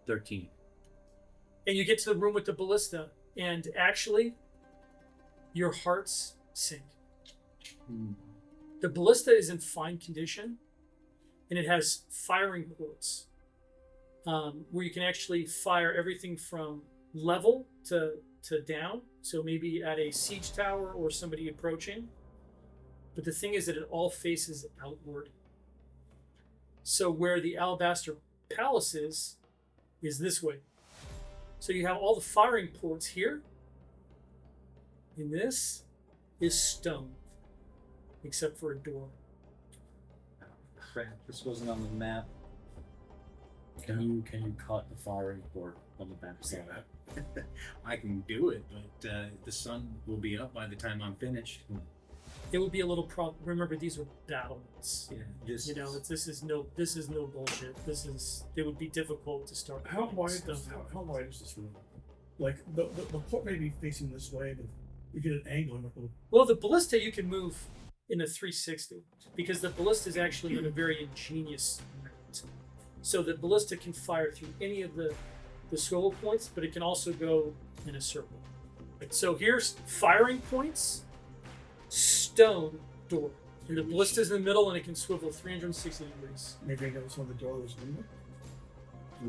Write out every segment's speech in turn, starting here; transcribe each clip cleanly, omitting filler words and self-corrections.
13. And you get to the room with the ballista, and actually, your hearts sink. The ballista is in fine condition, and it has firing ports where you can actually fire everything from level to down. So maybe at a siege tower or somebody approaching. But the thing is that it all faces outward. So where the Alabaster Palace is this way. So you have all the firing ports here. And this is stone, except for a door. Crap, this wasn't on the map. Can you cut the firing port on the map? I can do it, but the sun will be up by the time I'm finished. It would be a little problem. Remember, these are battlements. Yeah, This is no bullshit. It would be difficult to start. How wide stuff. how wide is this room? Like the port may be facing this way, but you get an angle. Well, the ballista you can move in a 360 because the ballista is actually in a very ingenious mount. So the ballista can fire through any of the swivel points, but it can also go in a circle. So here's firing points, stone door. And the ballista's in the middle and it can swivel 360 degrees. Maybe I got some of the doors.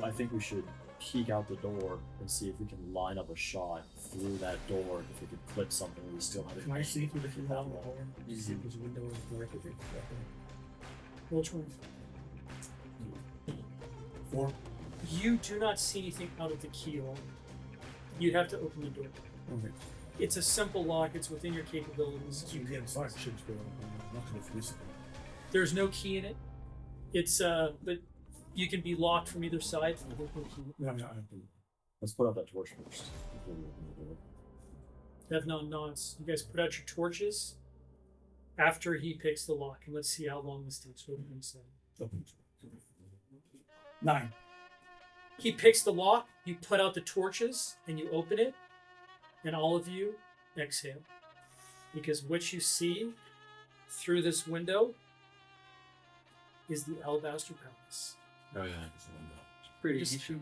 I think we should peek out the door and see if we can line up a shot through that door. If we could clip something, we still have it. Can I see through the keyhole? See if there's a window in the door. Which one? 4. You do not see anything out of the keyhole. You'd have to open the door. Okay. It's a simple lock. It's within your capabilities. So you get inside. Should be not going to finish it. There's no key in it. It's but you can be locked from either side. No. Let's put out that torch first. Devnon nods. You guys put out your torches after he picks the lock, and let's see how long this takes to open inside. 9. He picks the lock, you put out the torches, and you open it, and all of you exhale. Because what you see through this window is the Alabaster Palace. Oh yeah, it's a window. It's pretty.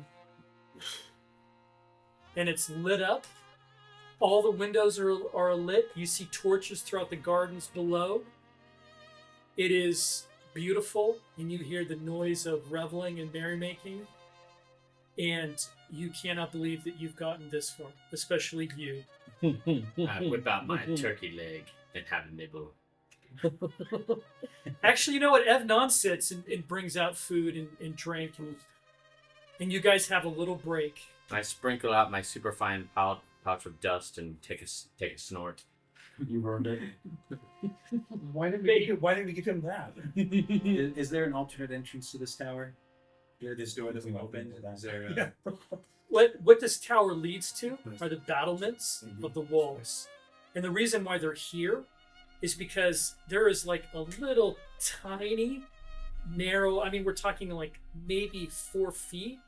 And it's lit up. All the windows are lit. You see torches throughout the gardens below. It is beautiful, and you hear the noise of reveling and merrymaking. And you cannot believe that you've gotten this far, especially you. I whip out my turkey leg and have a nibble. Actually, you know what? Evnon sits and brings out food and drink, and you guys have a little break. I sprinkle out my superfine pouch of dust and take a snort. You earned it. Why didn't we give him that? Is there an alternate entrance to this tower? This door that we opened? Is there? What this tower leads to are the battlements of the walls, and the reason why they're here is because there is like a little tiny, narrow. I mean, we're talking like maybe 4 feet,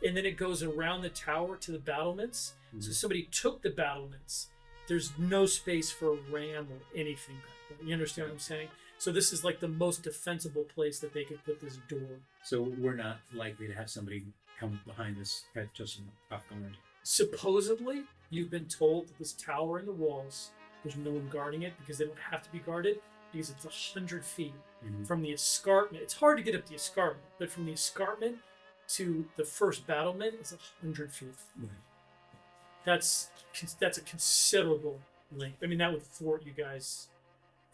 and then it goes around the tower to the battlements. Mm-hmm. So somebody took the battlements. There's no space for a ram or anything back there. You understand what I'm saying? So this is like the most defensible place that they could put this door. So we're not likely to have somebody come behind us, catch us off guard. Supposedly, you've been told that this tower and the walls, there's no one guarding it because they don't have to be guarded because it's 100 feet from the escarpment. It's hard to get up the escarpment, but from the escarpment to the first battlement is 100 feet. Right. That's a considerable length. I mean, that would thwart you guys,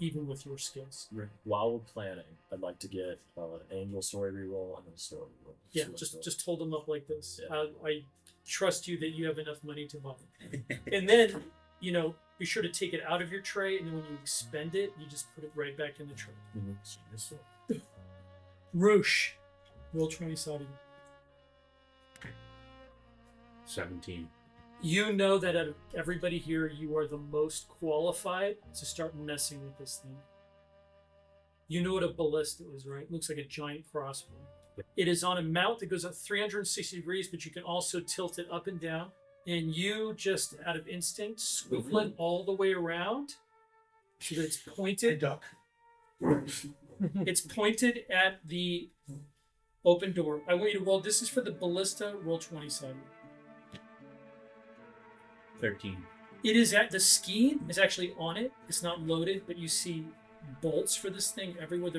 even with your skills. Right. While we're planning, I'd like to get an angel story reroll and then a story reroll. Yeah, just hold them up like this. Yeah. I trust you that you have enough money to buy it. And then, be sure to take it out of your tray, and then when you expend it, you just put it right back in the tray. Mm-hmm. Roosh, roll 20 sided. 17. You know that out of everybody here, you are the most qualified to start messing with this thing. You know what a ballista is, right? It looks like a giant crossbow. It is on a mount that goes up 360 degrees, but you can also tilt it up and down. And you just, out of instinct, swivel it all the way around so that it's pointed. Duck. It's pointed at the Open door. I want you to roll. This is for the ballista. Roll 20-sided. 13. It is at the ski is actually on it. It's not loaded, but you see bolts for this thing everywhere.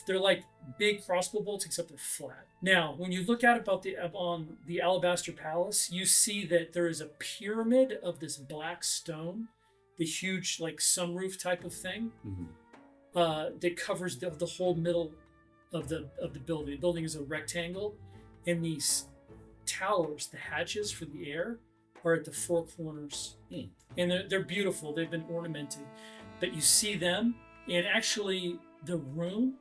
They're like big crossbow bolts, except they're flat. Now, when you look out on the Alabaster Palace, you see that there is a pyramid of this black stone, the huge like sunroof type of thing, that covers the whole middle of the building. The building is a rectangle, and these towers, the hatches for the air, are at the four corners, and they're beautiful. They've been ornamented, but you see them, and actually the room.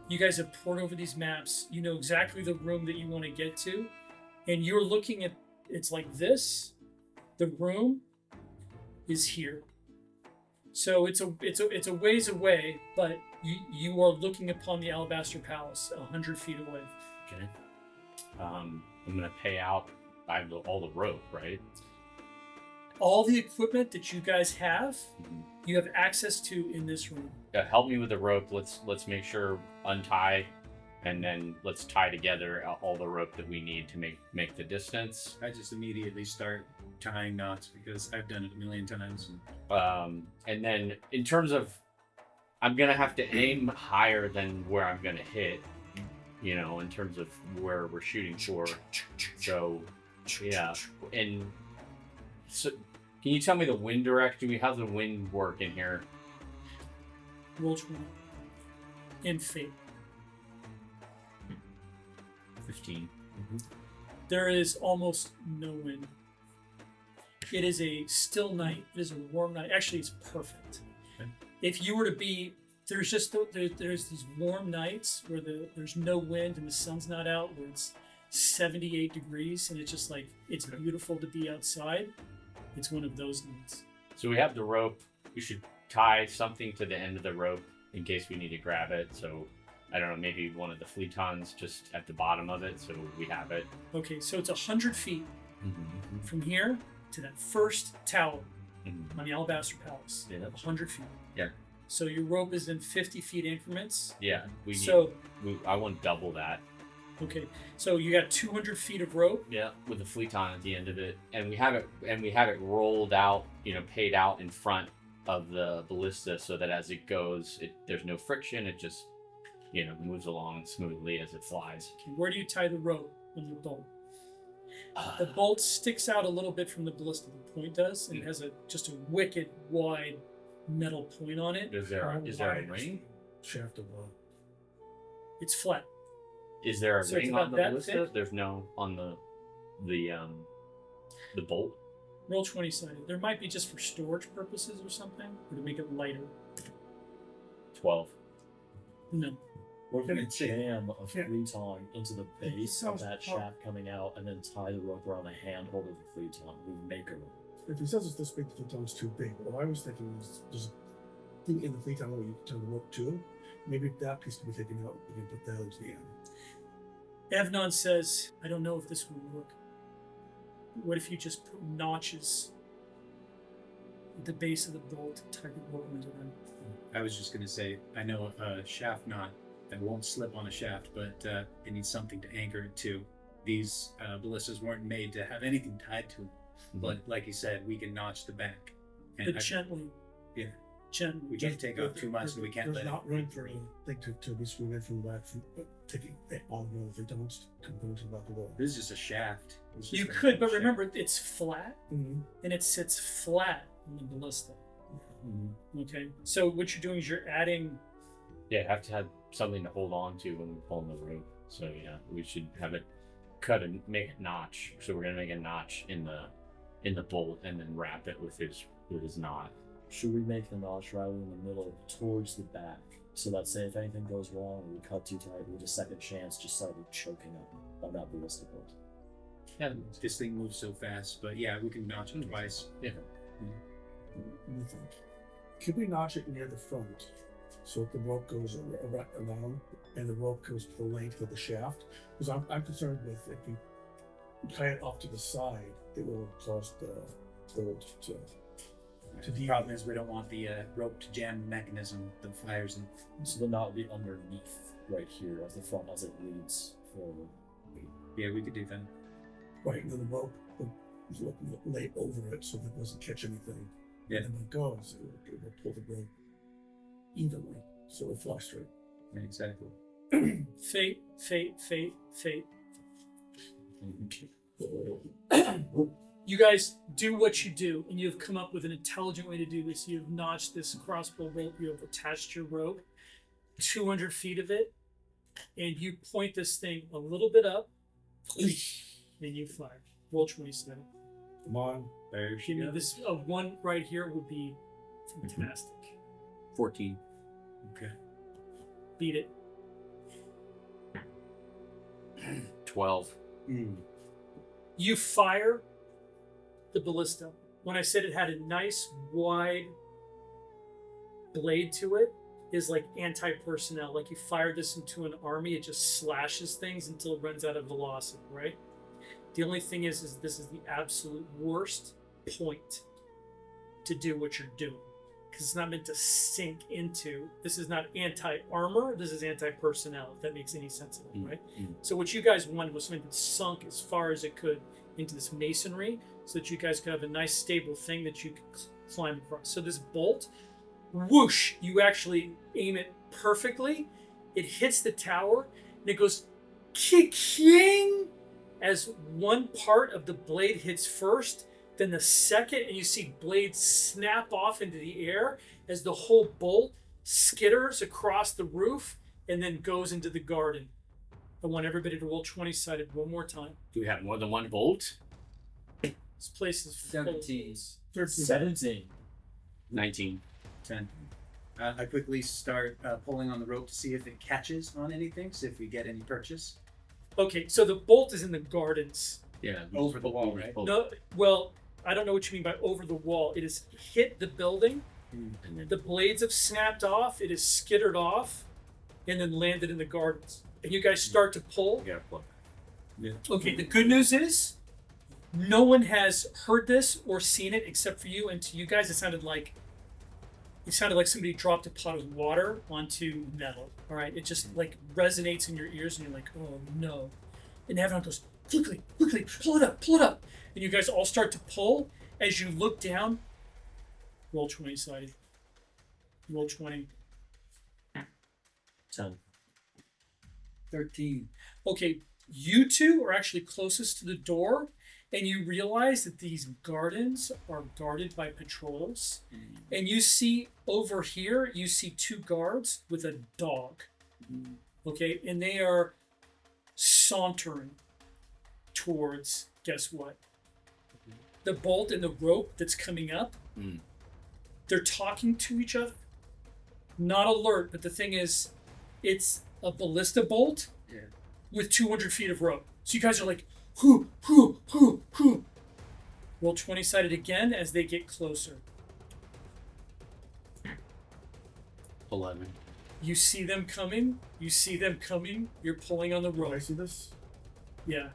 You guys have poured over these maps. You know exactly the room that you want to get to, and you're looking at. It's like this. The room is here. So it's a ways away, but you are looking upon the Alabaster Palace, 100 feet away. Okay. I'm gonna pay out all the rope, right? All the equipment that you guys have, you have access to in this room. Help me with the rope. Let's make sure untie, and then let's tie together all the rope that we need to make the distance. I just immediately start tying knots because I've done it a million times. And then in terms of, I'm gonna have to aim higher than where I'm gonna hit, in terms of where we're shooting for. So, yeah. And so, can you tell me the wind direction? How's the wind work in here? Roll 20. And fate. 15. There is almost no wind. It is a still night. It is a warm night. Actually, it's perfect. Okay. If you were to be, there's these warm nights where there's no wind and the sun's not out, where it's 78 degrees and it's just like, it's beautiful to be outside. It's one of those nights. So we have the rope. We should tie something to the end of the rope in case we need to grab it. So I don't know, maybe one of the fleetons just at the bottom of it, so we have it. Okay, so it's 100 feet from here to that first tower on the Alabaster Palace. Yeah. 100 feet. Yeah. So your rope is in 50 feet increments. Yeah. I want double that. Okay, so you got 200 feet of rope. Yeah, with a fleeton at the end of it, and we have it rolled out, paid out in front of the ballista, so that as it goes, there's no friction. It just, moves along smoothly as it flies. Okay, where do you tie the rope on the bolt? The bolt sticks out a little bit from the ballista. The point does, and it has just a wicked wide metal point on it. Is there a ring? Shaft of It's flat. Is there a So it's ring about on the that ballista? thick? There's no on the bolt. Roll 20-sided. There might be just for storage purposes or something, or to make it lighter. 12. No. What if Can we it see? jam a Can- fleeton into the base of sounds that hard. shaft coming out and then tie the rope around the handhold of the fleeton? We make a rope. If he says it's this big, the fleeton's too big. What I was thinking was there's a thing in the fleeton where you turn the rope to. Maybe if that piece can be taken out, we can put that into the end. Evnon says, I don't know if this will work. What if you just put notches at the base of the bolt and tie the rope into them? I was just going to say, I know a shaft knot that won't slip on a shaft, but it needs something to anchor it to. These ballistas weren't made to have anything tied to them. But like you said, we can notch the back. But gently. Yeah. Gently. We can't take off too much, and we can't There's let not it. room for a thing to be swung in from the back, taking it on the fleetons components about the wall. This is just a shaft. It's just You a could, but shaft. remember, it's flat, Mm-hmm. and it sits flat on the ballista. Okay? So what you're doing is you're adding... Yeah, have to have something to hold on to when we're pulling the rope. So yeah, we should have it cut and make a notch. So we're gonna make a notch in the bolt and then wrap it with his knot. Should we make the notch rather in the middle towards the back? So that say if anything goes wrong or we cut too tight, we get a second chance just slightly choking up on that ballista bolt. Yeah, this thing moves so fast, but yeah, we can notch it twice. Yeah. You think? Could we notch it near the front so that the rope goes around and the rope goes to the length of the shaft? Because I'm concerned with if we tie it off to the side, it will cause the bolt to The problem is we don't want the rope to jam mechanism that fires and So the knot will be underneath right here as the front as it leads forward. yeah, we could do that. Right, and then the rope was laid over it so that it doesn't catch anything. Yeah. And then when it goes, it will pull the rope evenly, so it flies straight. Yeah, exactly. Fate, fate, fate, fate. You guys do what you do, and you've come up with an intelligent way to do this. You've notched this crossbow bolt, you have attached your rope, 200 feet of it, and you point this thing a little bit up, and you fire. Roll 27. Come on. There Give she me goes. this one right here would be fantastic. 14. Okay. Beat it. 12. You fire the ballista. When I said it had a nice wide blade to it, is like anti-personnel. Like you fire this into an army, it just slashes things until it runs out of velocity, right? The only thing is this is the absolute worst point to do what you're doing. Because it's not meant to sink into. This is not anti-armor, this is anti-personnel, if that makes any sense at all, right? So what you guys wanted was something that sunk as far as it could into this masonry so that you guys could have a nice stable thing that you could climb across. So this bolt, whoosh, you actually aim it perfectly. It hits the tower and it goes kick-king as one part of the blade hits first, then the second, and you see blades snap off into the air as the whole bolt skitters across the roof and then goes into the garden. I want everybody to roll 20-sided one more time. Do we have more than one bolt? This place is full. 17. 17. 19. 10. I quickly start pulling on the rope to see if it catches on anything, see if we get any purchase. Okay, so the bolt is in the gardens. Yeah. Over the wall, right? No, well, I don't know what you mean by over the wall. It has hit the building. And then The blades have snapped off. It has skittered off and then landed in the gardens. And you guys start to pull. we gotta plug. Okay, the good news is no one has heard this or seen it except for you. And to you guys, it sounded like somebody dropped a pot of water onto metal. All right, it just like resonates in your ears, and you're like, oh no. And everyone goes, quickly, quickly, pull it up. And you guys all start to pull. As you look down, roll 20-sided. Roll 20. 10. 13. Okay, you two are actually closest to the door, and you realize that these gardens are guarded by patrols. And you see over here, you see two guards with a dog. Okay, and they are sauntering towards, guess what? The bolt and the rope that's coming up. They're talking to each other. Not alert, but the thing is, it's a ballista bolt with 200 feet of rope. So you guys are like, hoo, hoo, hoo, hoo. Roll 20-sided again as they get closer. 11. You see them coming. You're pulling on the Do I rope. see this? Yeah.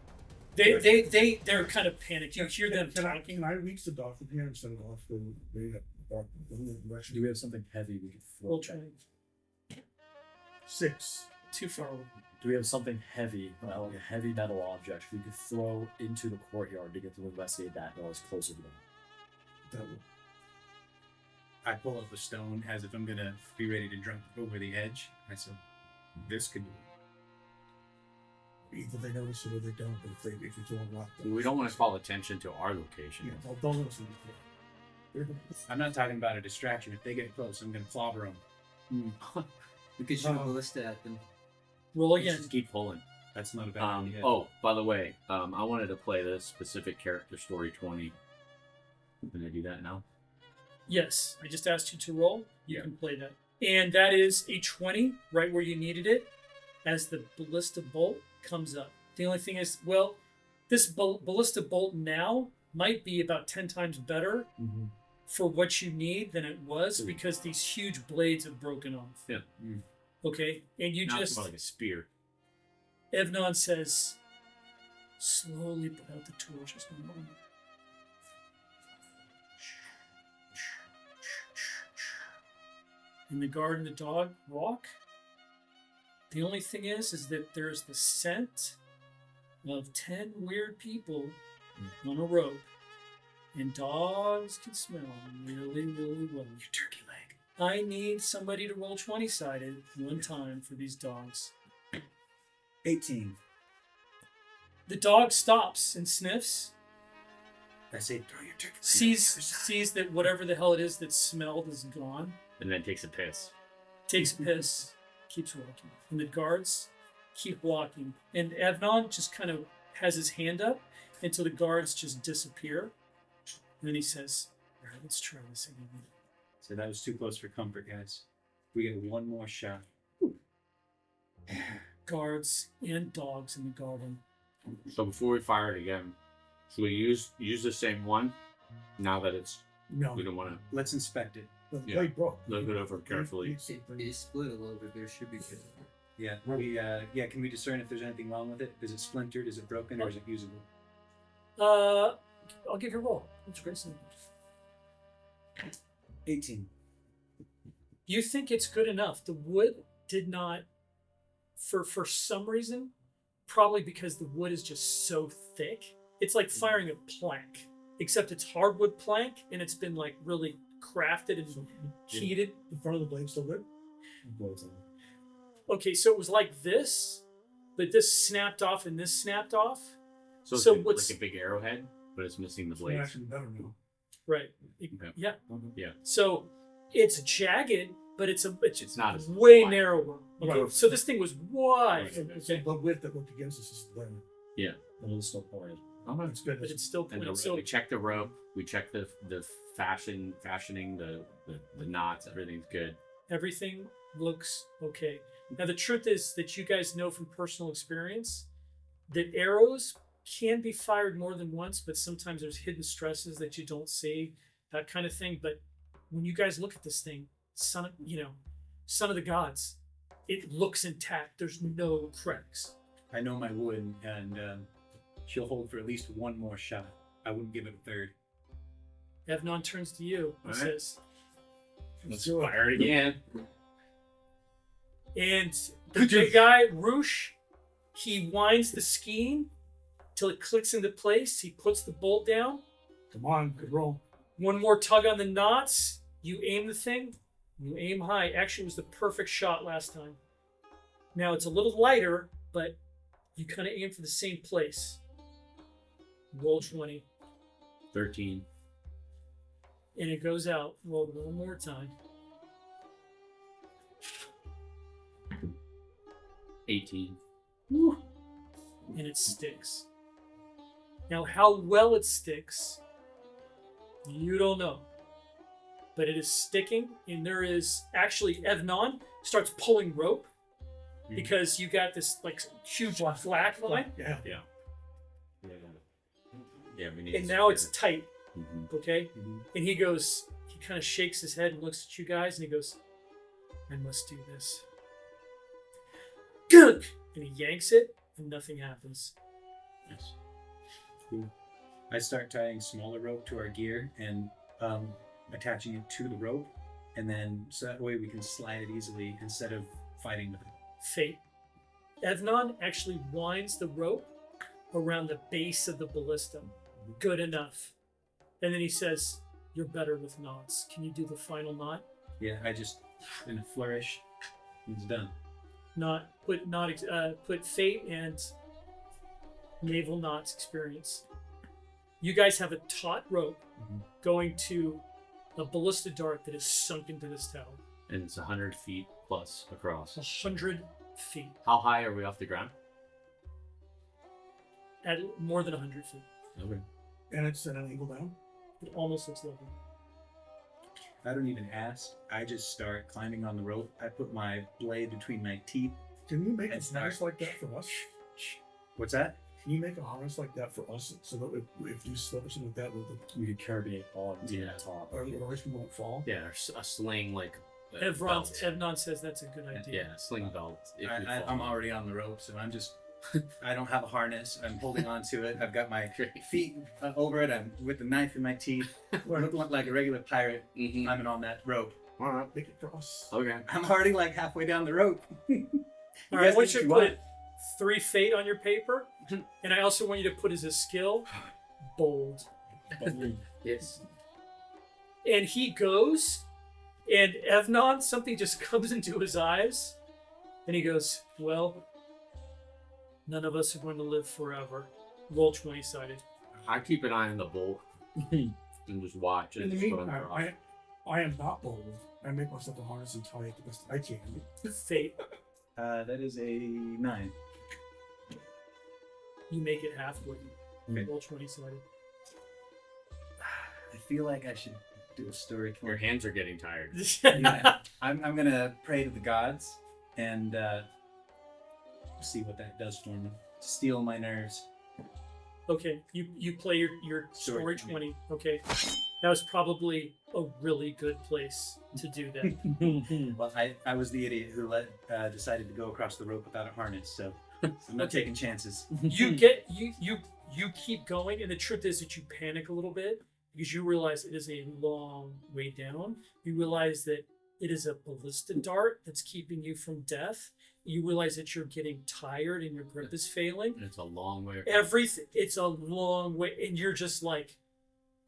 They're kind of panicked. You hear them Can talking. I reach the dog from here and set it off the dark direction? Do we have something heavy we could throw? Roll 20. 6. Too far away. Do we have something heavy, like a heavy metal object we could throw into the courtyard to get to investigate that while it's closer to them? That will. I pull up a stone as if I'm gonna be ready to jump over the edge. I said, this could be. Either they notice it or they don't, but if you do unlock them. We don't want to call attention to our location. Yeah, don't notice it. I'm not talking about a distraction. If they get close, I'm gonna clobber them. We could shoot a ballista at them. Roll Let's again. just keep pulling. That's not a bad idea. Oh, by the way, I wanted to play this specific character story 20. Can I do that now? Yes, I just asked you to roll. You Yeah. can play that. And that is a 20, right where you needed it, as the ballista bolt comes up. The only thing is, well, this ballista bolt now might be about 10 times better for what you need than it was because these huge blades have broken off. Yeah. Okay, and you Now it's just, more like a spear. Evnon says, slowly put out the torch just one moment. and the guard and the dog walk. The only thing is that there's the scent of 10 weird people on a rope, and dogs can smell really, really well. Your turkey leg. I need somebody to roll 20-sided one time for these dogs. 18. The dog stops and sniffs, I say throw your turkey leg. sees that whatever the hell it is that smelled is gone, And then takes a piss. takes a piss, keeps walking. And the guards keep walking. And Evnon just kind of has his hand up until the guards just disappear. And then he says, all right, let's try this again. So that was too close for comfort, guys. We get one more shot. Guards and dogs in the garden. So before we fire it again, should we use the same one? Now that it's No, we don't want to Let's inspect it. the Yeah. blade broke. look it over carefully. It is split a little bit. There should be good. Yeah. Can we discern if there's anything wrong with it? Is it splintered? Is it broken? Or is it usable? I'll give you a roll. It's great. 18. You think it's good enough. The wood did not, for some reason, probably because the wood is just so thick. It's like firing a plank, except it's hardwood plank and it's been like really crafted and heated. The front of the blade still good? Okay, so it was like this, but this snapped off and this snapped off. So it's So like what's- a big arrowhead, but it's missing the It's blades. actually better now. Right. Okay. Yeah. Yeah. So it's jagged, but it's not as way wide. narrower. Okay. Right. So this thing was wide, So the width that worked against us is there. And it was still pointed. It's good. but it's still And the, pointed. So we check the rope. We check the fashioning, the knots. Everything's good. everything looks okay. Now the truth is that you guys know from personal experience that arrows can be fired more than once, but sometimes there's hidden stresses that you don't see, that kind of thing. But when you guys look at this thing, son of the gods, it looks intact. There's no cracks. I know my wood, and she'll hold for at least one more shot. I wouldn't give it a third. Evnon turns to you and All right. says, Let's fire it again. and the big guy, Roosh, he winds the skein till it clicks into place. He puts the bolt down. Come on, good roll. One more tug on the knots. You aim the thing. You aim high. Actually, it was the perfect shot last time. Now it's a little lighter, but you kind of aim for the same place. Roll 20. 13. And it goes out. Roll one more time. 18. And it sticks. Now, how well it sticks, you don't know. But it is sticking, and there is actually Evnon starts pulling rope because you got this like huge black line, Yeah. Yeah, we need. and now it's tight. Mhm. Okay, Mhm. and he kind of shakes his head and looks at you guys, and he goes, "I must do this." Gunk! And he yanks it, and nothing happens. Yes. I start tying smaller rope to our gear and attaching it to the rope, and then so that way we can slide it easily instead of fighting with it. Fate. Evnon actually winds the rope around the base of the ballista. Good enough. And then he says, "You're better with knots. Can you do the final knot?" Yeah, I just in a flourish, it's done. Put Fate and naval knots experience. You guys have a taut rope going to a ballista dart that is sunk into this tower. And it's 100 feet plus across. 100 feet. How high are we off the ground? At more than 100 feet. Okay. And it's at an angle down. It almost looks level. I don't even ask. I just start climbing on the rope. I put my blade between my teeth. Can you make a It's harness not- like that for us? What's that? Can you make a harness like that for us so that if you slip or something like that, You could carry it on to Yeah. the top. or at least we won't fall? Yeah, or a sling like. a Evnon belt. says that's a good idea. Yeah, a sling belt. If we fall. I'm already on the rope, so I'm just. I don't have a harness. I'm holding on to it. I've got my feet over it. I'm with the knife in my teeth. I look like a regular pirate. Mhm. I'm on that rope. All right. Make it cross. Okay. I'm already like halfway down the rope. All right, I want you to what? put 3 fate on your paper, and I also want you to put as a skill, bold. Yes. And he goes, and Evnon, something just comes into his eyes, and he goes, well, none of us are going to live forever. Roll 20-sided. I keep an eye on the bolt and just watch. In And the just go in meantime, there. I am not bold. I make myself a harness and tie it the best I can. Fate. That is a 9. You make it halfway. Okay. Roll 20-sided. I feel like I should do a story. Your hands are getting tired. Yeah, I'm gonna pray to the gods and see what that does for me. Steal my nerves. Okay, you play your story Story 20. Okay, that was probably a really good place to do that. Well, I was the idiot who decided to go across the rope without a harness, so I'm not taking chances. you keep going, and the truth is that you panic a little bit because you realize it is a long way down. You realize that it is a ballista dart that's keeping you from death. You realize that you're getting tired and your grip is failing. And it's a long way. Everything, it's a long way, and you're just like,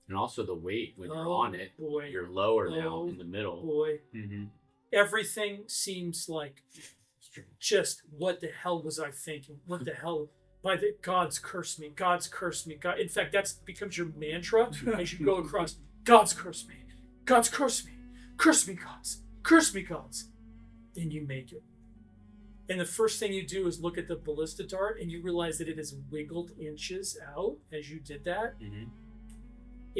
And also the weight when you're oh, on it. boy, You're lower now Oh, in the middle. boy. Mm-hmm. Everything seems like just what the hell was I thinking? What the hell? By the gods curse me, gods curse me. God, in fact, that becomes your mantra as you go across. Gods curse me, gods curse me, curse me gods, curse me gods. And you make it. And the first thing you do is look at the ballista dart, and you realize that it has wiggled inches out as you did that. Mm-hmm.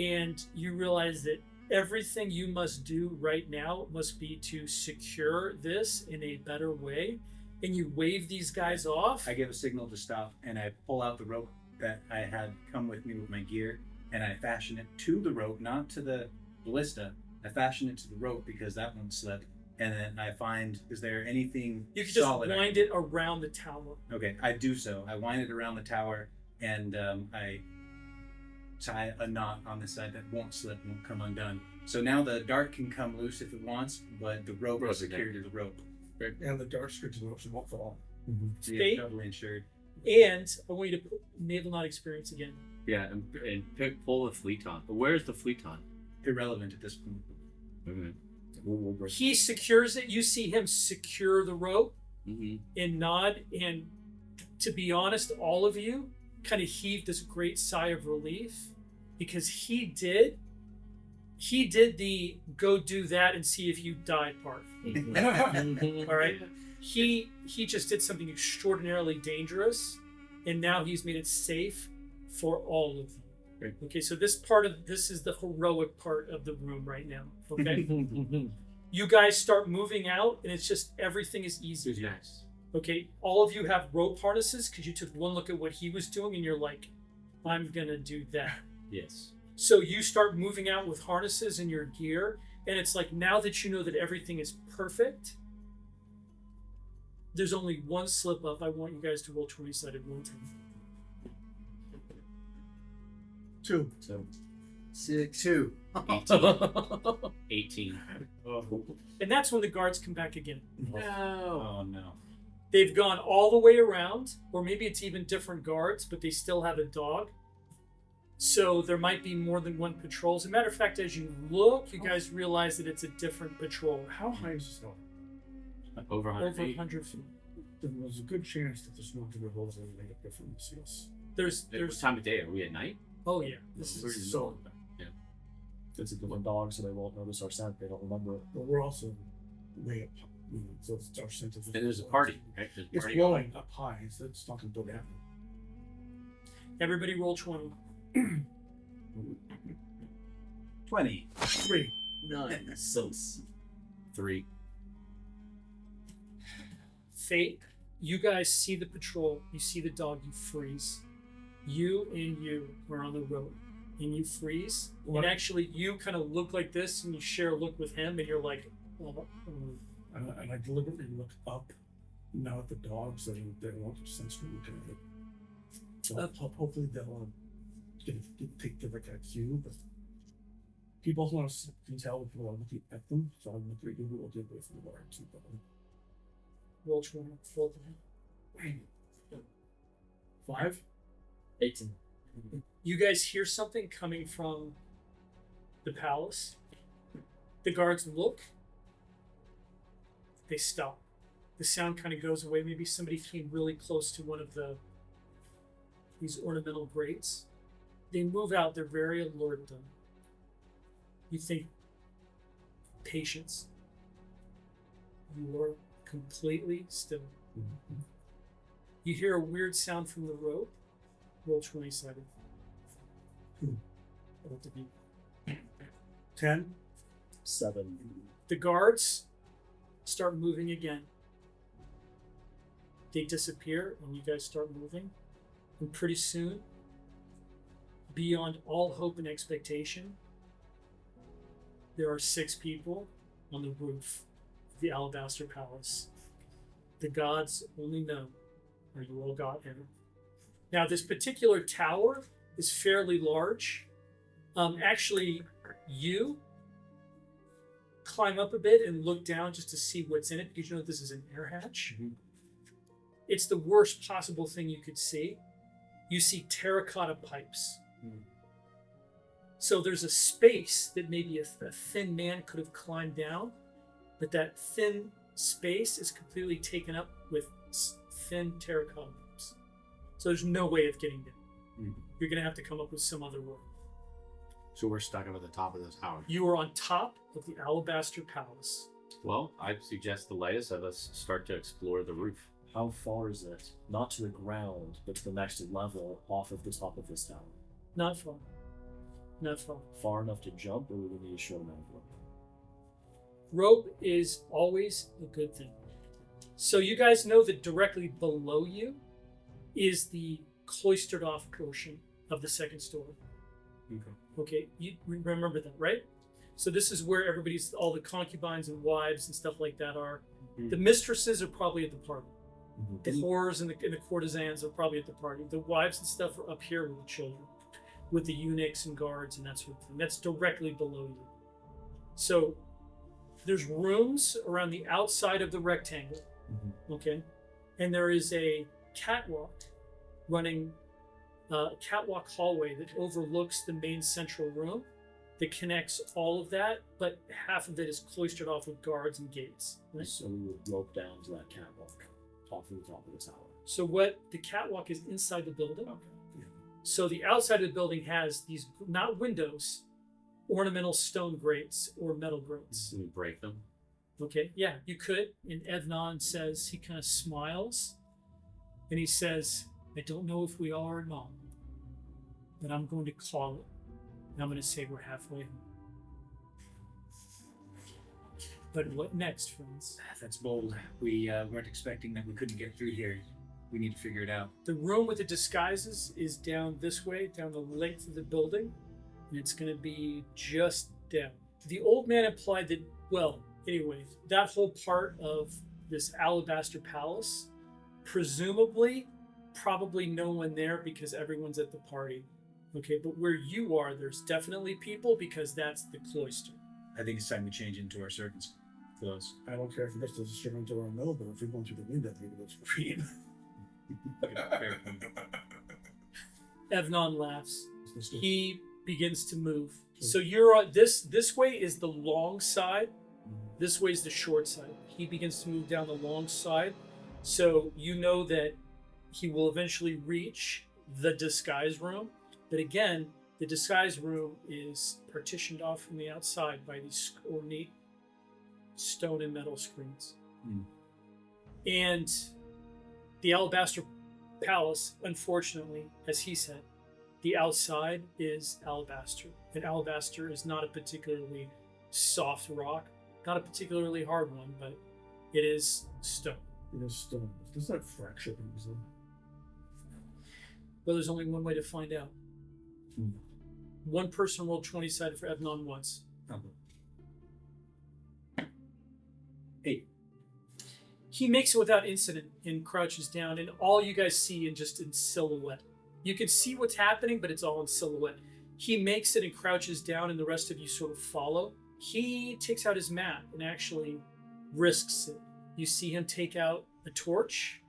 And you realize that everything you must do right now must be to secure this in a better way. And you wave these guys off. I give a signal to stop, and I pull out the rope that I had come with me with my gear, and I fashion it to the rope, not to the ballista. I fashion it to the rope because that won't slip. And then I find, is there anything You can just solid? wind it around the tower. Okay, I do so. I wind it around the tower, and I tie a knot on the side that won't slip, won't come undone. So now the dart can come loose if it wants, but the rope is secured to the rope. And the dart strings and ropes won't fall. So yeah, Fate. doubly insured. And I want you to put naval knot experience again. Yeah, and pull the fleeton. But where's the fleeton? Irrelevant at this point. Okay. We'll break He secures it. You see him secure the rope Mm-hmm. and nod. And to be honest, all of you kind of heaved this great sigh of relief because he did the go do that and see if you die part. Mhm. All right. He just did something extraordinarily dangerous, and now he's made it safe for all of you. Great. Okay, so this is the heroic part of the room right now. Okay. You guys start moving out, and it's just everything is easy. Nice. Okay, all of you have rope harnesses because you took one look at what he was doing, and you're like, I'm gonna do that. Yes. So you start moving out with harnesses and your gear, and it's like now that you know that everything is perfect, there's only one slip up. I want you guys to roll 20-sided one time. 2. So 2. 18. And that's when the guards come back again. Oh no. They've gone all the way around, or maybe it's even different guards, but they still have a dog. So there might be more than one patrol. As a matter of fact, as you look, you guys realize that it's a different patrol. How high is the snow? Over 100 Over feet. 100 feet. There's a good chance that the snow can revolve and make it different. Yes. There's What time of day? Are we at night? oh yeah, this We're is So, it's a different dog, so they won't notice our scent. They don't remember it. but we're also way up. So it's our sense of. And there's a party, right? There's a It's party blowing up high. So it's not going to go down. everybody roll 20. 20. 3. 9. So 3. Fate, you guys see the patrol, you see the dog, you freeze. You and you are on the road, and you freeze. What? And actually, you kind of look like this, and you share a look with him, and you're like, oh, And I deliberately look up now at the dogs so they won't sense me looking at it. So hopefully they'll take the cue, but People want to can tell when people are looking at them, so I'm looking at you who will do this in the water. Roll 20. Roll 5? 18. You guys hear something coming from the palace. The guards look. They stop. The sound kind of goes away. Maybe somebody came really close to one of these ornamental grates. They move out. They're very alert, though. You think patience. You are completely still. Mm-hmm. You hear a weird sound from the rope. Roll 20-sided. Roll to be 10? 7. The guards start moving again. They disappear, and you guys start moving. And pretty soon, beyond all hope and expectation, there are 6 people on the roof of the Alabaster Palace. The gods only know where you all got in. Now, this particular tower is fairly large. Actually, you climb up a bit and look down just to see what's in it, because you know this is an air hatch. Mm-hmm. It's the worst possible thing you could see. You see terracotta pipes. So there's a space that maybe a thin man could have climbed down, but that thin space is completely taken up with thin terracotta pipes. So there's no way of getting down. You're going to have to come up with some other way. So we're stuck up at the top of this tower. You are on top of the Alabaster Palace. Well, I suggest the latest of us start to explore the roof. How far is it? Not to the ground, but to the next level off of the top of this tower. Not far. Not far. Far enough to jump, or do we need a short amount of rope? Rope is always a good thing. So you guys know that directly below you is the cloistered off portion of the second story. Okay, you remember that, right? So this is where all the concubines and wives and stuff like that are. The mistresses are probably at the party. The whores and the courtesans are probably at the party. The wives and stuff are up here with the children, with the eunuchs and guards and that sort of thing. That's directly below you. So there's rooms around the outside of the rectangle, okay? And there is a catwalk running, a catwalk hallway that overlooks the main central room that connects all of that, but half of it is cloistered off with guards and gates. Right? So we would rope down to that catwalk off of the top of the tower. So the catwalk is inside the building. Okay. So the outside of the building has these, not windows, ornamental stone grates or metal grates. Can we break them? Okay, yeah, you could. And Evnon says, he kind of smiles, and he says, I don't know if we are or not, but I'm going to call it. And I'm going to say we're halfway home. But what next, friends? That's bold. We weren't expecting that we couldn't get through here. We need to figure it out. The room with the disguises is down this way, down the length of the building, and it's going to be just down. The old man implied that, well, anyway, that whole part of this Alabaster Palace, presumably, probably no one there because everyone's at the party. Okay, but where you are, there's definitely people because that's the cloister. I think it's time we change into our servants' clothes. I don't care if it gets to the servant door in the middle, but if we're going through the window, maybe that's green. Fair point. Evnon laughs. Let's do it. He begins to move. So you're on this way is the long side. This way is the short side. He begins to move down the long side. So you know that he will eventually reach the disguise room. But again, the disguise room is partitioned off from the outside by these ornate stone and metal screens. And the Alabaster Palace, unfortunately, as he said, the outside is alabaster. And alabaster is not a particularly soft rock, not a particularly hard one, but it is stone. It is stone. There's that fracture in it. Well, there's only one way to find out. One person rolled 20-sided for Evnon once. 8. He makes it without incident and crouches down, and all you guys see in silhouette. You can see what's happening, but it's all in silhouette. He makes it and crouches down, and the rest of you sort of follow. He takes out his mat and actually risks it. You see him take out a torch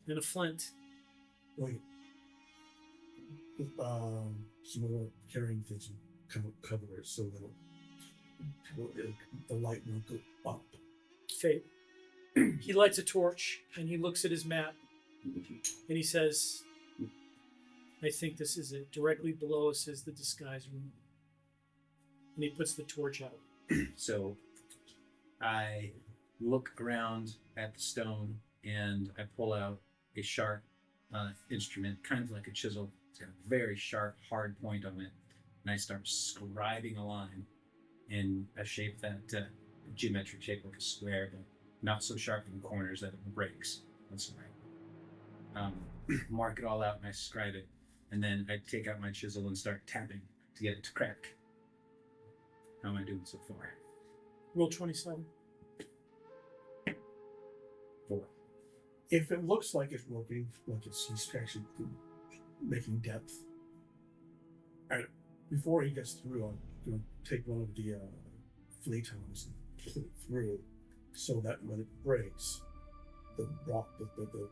and a flint. Wait. Some more carrying things and cover it so that the light will go up. Fate. He lights a torch and he looks at his map and he says, I think this is it. Directly below us is the disguise room. And he puts the torch out. So I look around at the stone and I pull out a sharp instrument, kind of like a chisel. It's got a very sharp, hard point on it. And I start scribing a line in a shape that geometric shape like a square, but not so sharp in the corners that it breaks. That's right. Mark it all out and I scribe it. And then I take out my chisel and start tapping to get it to crack. How am I doing so far? Roll 27. 4. If it looks like it's working, like he's actually making depth, and before he gets through, I'm going to take one of the flaytons and put it through so that when it breaks, the rock, the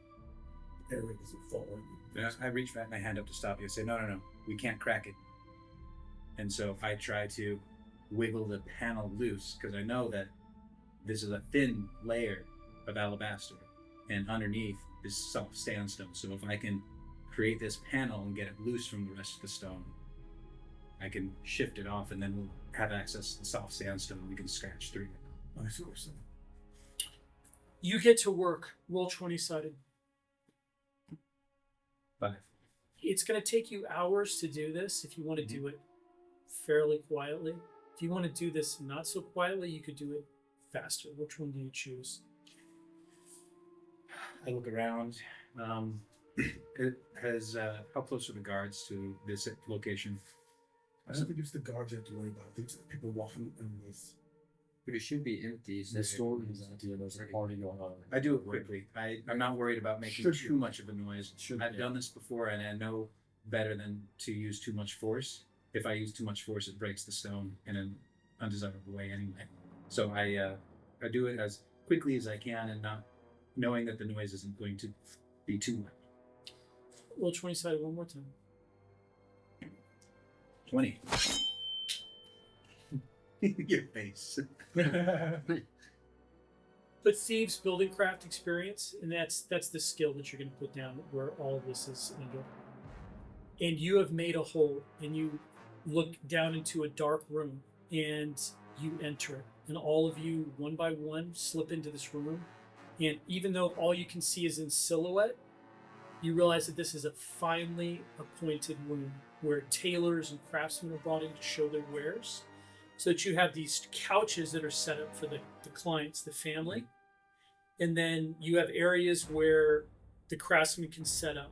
area doesn't fall in. Yeah, I reach back my hand up to stop you and say, no, we can't crack it. And so I try to wiggle the panel loose because I know that this is a thin layer of alabaster and underneath is soft sandstone. So if I can create this panel and get it loose from the rest of the stone, I can shift it off and then we'll have access to the soft sandstone and we can scratch through it. I see what you're saying. You get to work. Roll 20-sided. 5. It's going to take you hours to do this if you want to do it fairly quietly. If you want to do this not so quietly, you could do it faster. Which one do you choose? I look around. It has how close are the guards to this location? I don't think it's the guards you have to worry about. I think it's the people walking underneath. But it should be empty. So The store is empty and there's a party going on. I do it quickly. I'm not worried about making Should too you? much of a noise. I've done this before and I know better than to use too much force. If I use too much force, it breaks the stone in an undesirable way anyway. So I do it as quickly as I can and not knowing that the noise isn't going to be too loud. Roll 20-sided one more time. 20. Your face. But Thieves building craft experience, and that's the skill that you're going to put down where all of this is under. And you have made a hole, and you look down into a dark room, and you enter it. And all of you, one by one, slip into this room. And even though all you can see is in silhouette, you realize that this is a finely appointed room where tailors and craftsmen are brought in to show their wares. So that you have these couches that are set up for the clients, the family. And then you have areas where the craftsmen can set up.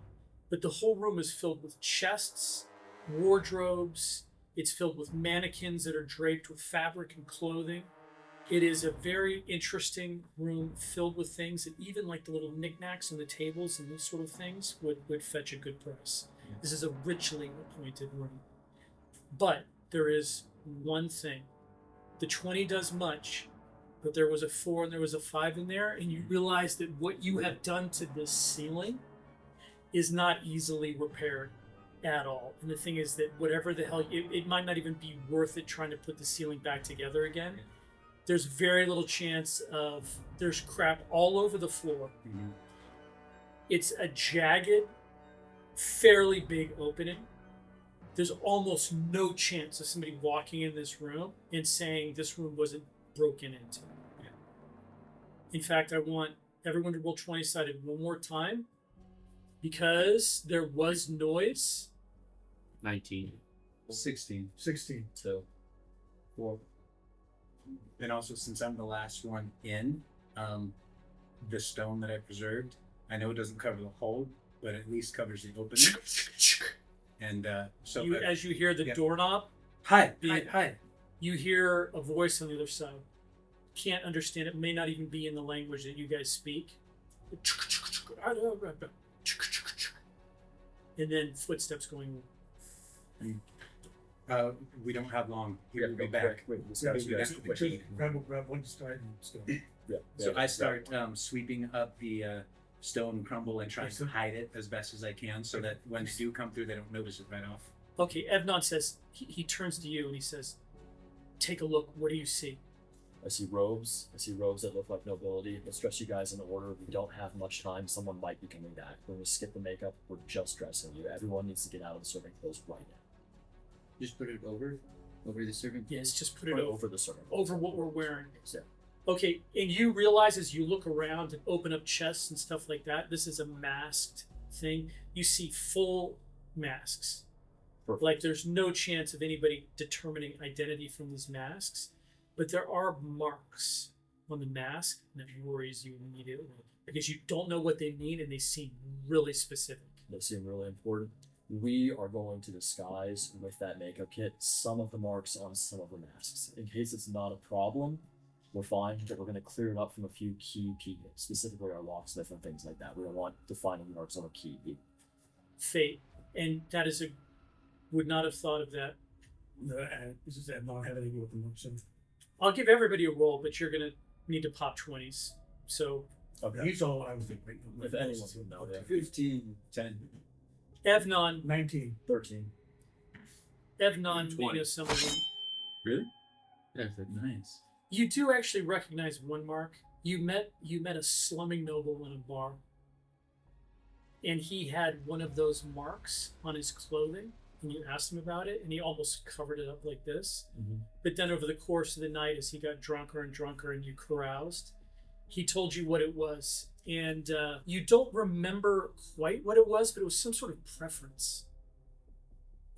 But the whole room is filled with chests, wardrobes. It's filled with mannequins that are draped with fabric and clothing. It is a very interesting room filled with things that even like the little knickknacks on the tables and these sort of things would fetch a good price. This is a richly appointed room. But there is one thing. The 20 does much, but there was a 4 and there was a 5 in there, and you realize that what you have done to this ceiling is not easily repaired at all. And the thing is that whatever the hell, it might not even be worth it trying to put the ceiling back together again. There's very little chance of, there's crap all over the floor. Mm-hmm. It's a jagged, fairly big opening. There's almost no chance of somebody walking in this room and saying this room wasn't broken into. Yeah. In fact, I want everyone to roll 20-sided one more time because there was noise. 19. 16. 16. 2. 4. And also, since I'm the last one in, the stone that I preserved, I know it doesn't cover the hole, but at least covers the opening. And so As you hear the yeah. doorknob, Hi. you hear a voice on the other side. Can't understand it. May not even be in the language that you guys speak. And then footsteps going We don't have long. He Yeah, will be go back. Wait, this Yeah, guy's we guys got- quick. grab one start and let's go. Yeah. So yeah, I yeah. start sweeping up the stone crumble and trying to hide it as best as I can, so that when they do come through, they don't notice it right off. Okay, Evnon says, he turns to you and he says, take a look. What do you see? I see robes. I see robes that look like nobility. Let's dress you guys in order. We don't have much time. Someone might be coming back. We're going to skip the makeup. We're just dressing you. Everyone needs to get out of the serving clothes right now. Just put it over the servant. Yes, just put it Put it over, over the serving. over what we're wearing. Yeah. Okay, and you realize as you look around and open up chests and stuff like that, this is a masked thing. You see full masks. Perfect. Like there's no chance of anybody determining identity from these masks, but there are marks on the mask that worries you immediately because you don't know what they mean and they seem really specific. They seem really important. We are going to disguise with that makeup kit some of the marks on some of the masks. In case it's not a problem, we're fine, but we're going to clear it up from a few key people, specifically our locksmith and things like that. We don't want defining marks on a key people. Fate, and that is a would not have thought of that. This is not having anything with the motion. I'll give everybody a roll, but you're gonna need to pop 20s. So Okay. He's all I was thinking. If anyone would know, yeah. 15. 10. Evnon 19. 13. made 20. us some of them. Really? That's it. Nice. You do actually recognize one mark. You met a slumming noble in a bar, and he had one of those marks on his clothing. And you asked him about it, and he almost covered it up like this. Mm-hmm. But then over the course of the night, as he got drunker and drunker, and you caroused, he told you what it was, and you don't remember quite what it was, but it was some sort of preference.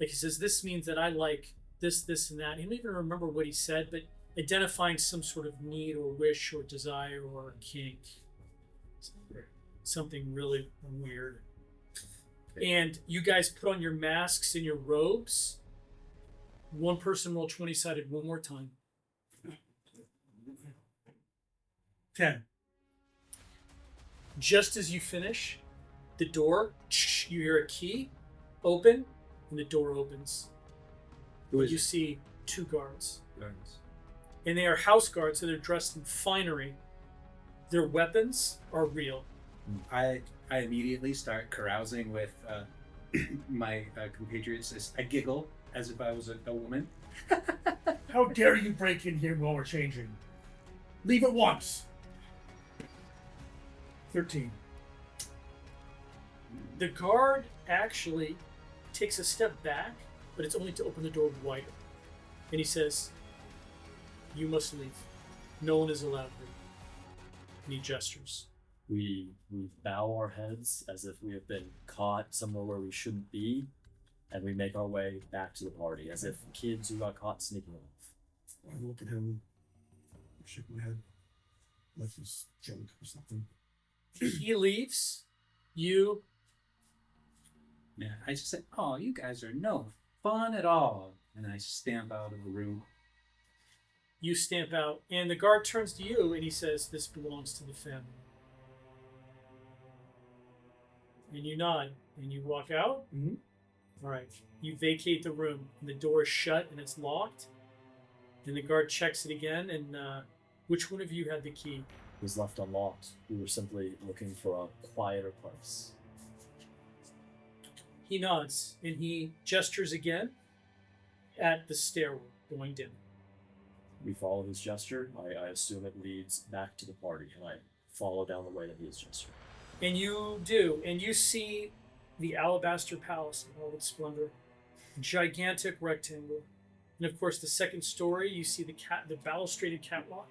Like he says, this means that I like this, this, and that. He don't even remember what he said, but identifying some sort of need or wish or desire or kink. Something really weird. And you guys put on your masks and your robes. One person roll 20-sided one more time. 10. Just as you finish, the door, you hear a key open, and the door opens. Who is You it? see two guards. Guards. And they are house guards, so they're dressed in finery. Their weapons are real. I immediately start carousing with my compatriots. I giggle as if I was a woman. How dare you break in here while we're changing? Leave at once. 13. The guard actually takes a step back, but it's only to open the door wider. And he says, "You must leave. No one is allowed here." And he gestures. We bow our heads as if we have been caught somewhere where we shouldn't be, and we make our way back to the party as if kids who got caught sneaking off. I look at him, shake my head, like he's drunk or something. He leaves. You Yeah, I just said, "Oh, you guys are no fun at all," and I stamp out of the room. stamp out, and the guard turns to you and he says, "This belongs to the family." And you nod and you walk out. Mm-hmm. All right. You vacate the room, and the door is shut and it's locked. And the guard checks it again. And which one of you had the key? It was left unlocked. We were simply looking for a quieter place. He nods and he gestures again at the stairwell going down. We follow his gesture. I assume it leads back to the party, and I follow down the way that he has gestured. And you do, and you see the Alabaster Palace in all its splendor, gigantic rectangle, and of course the second story. You see the balustraded catwalk.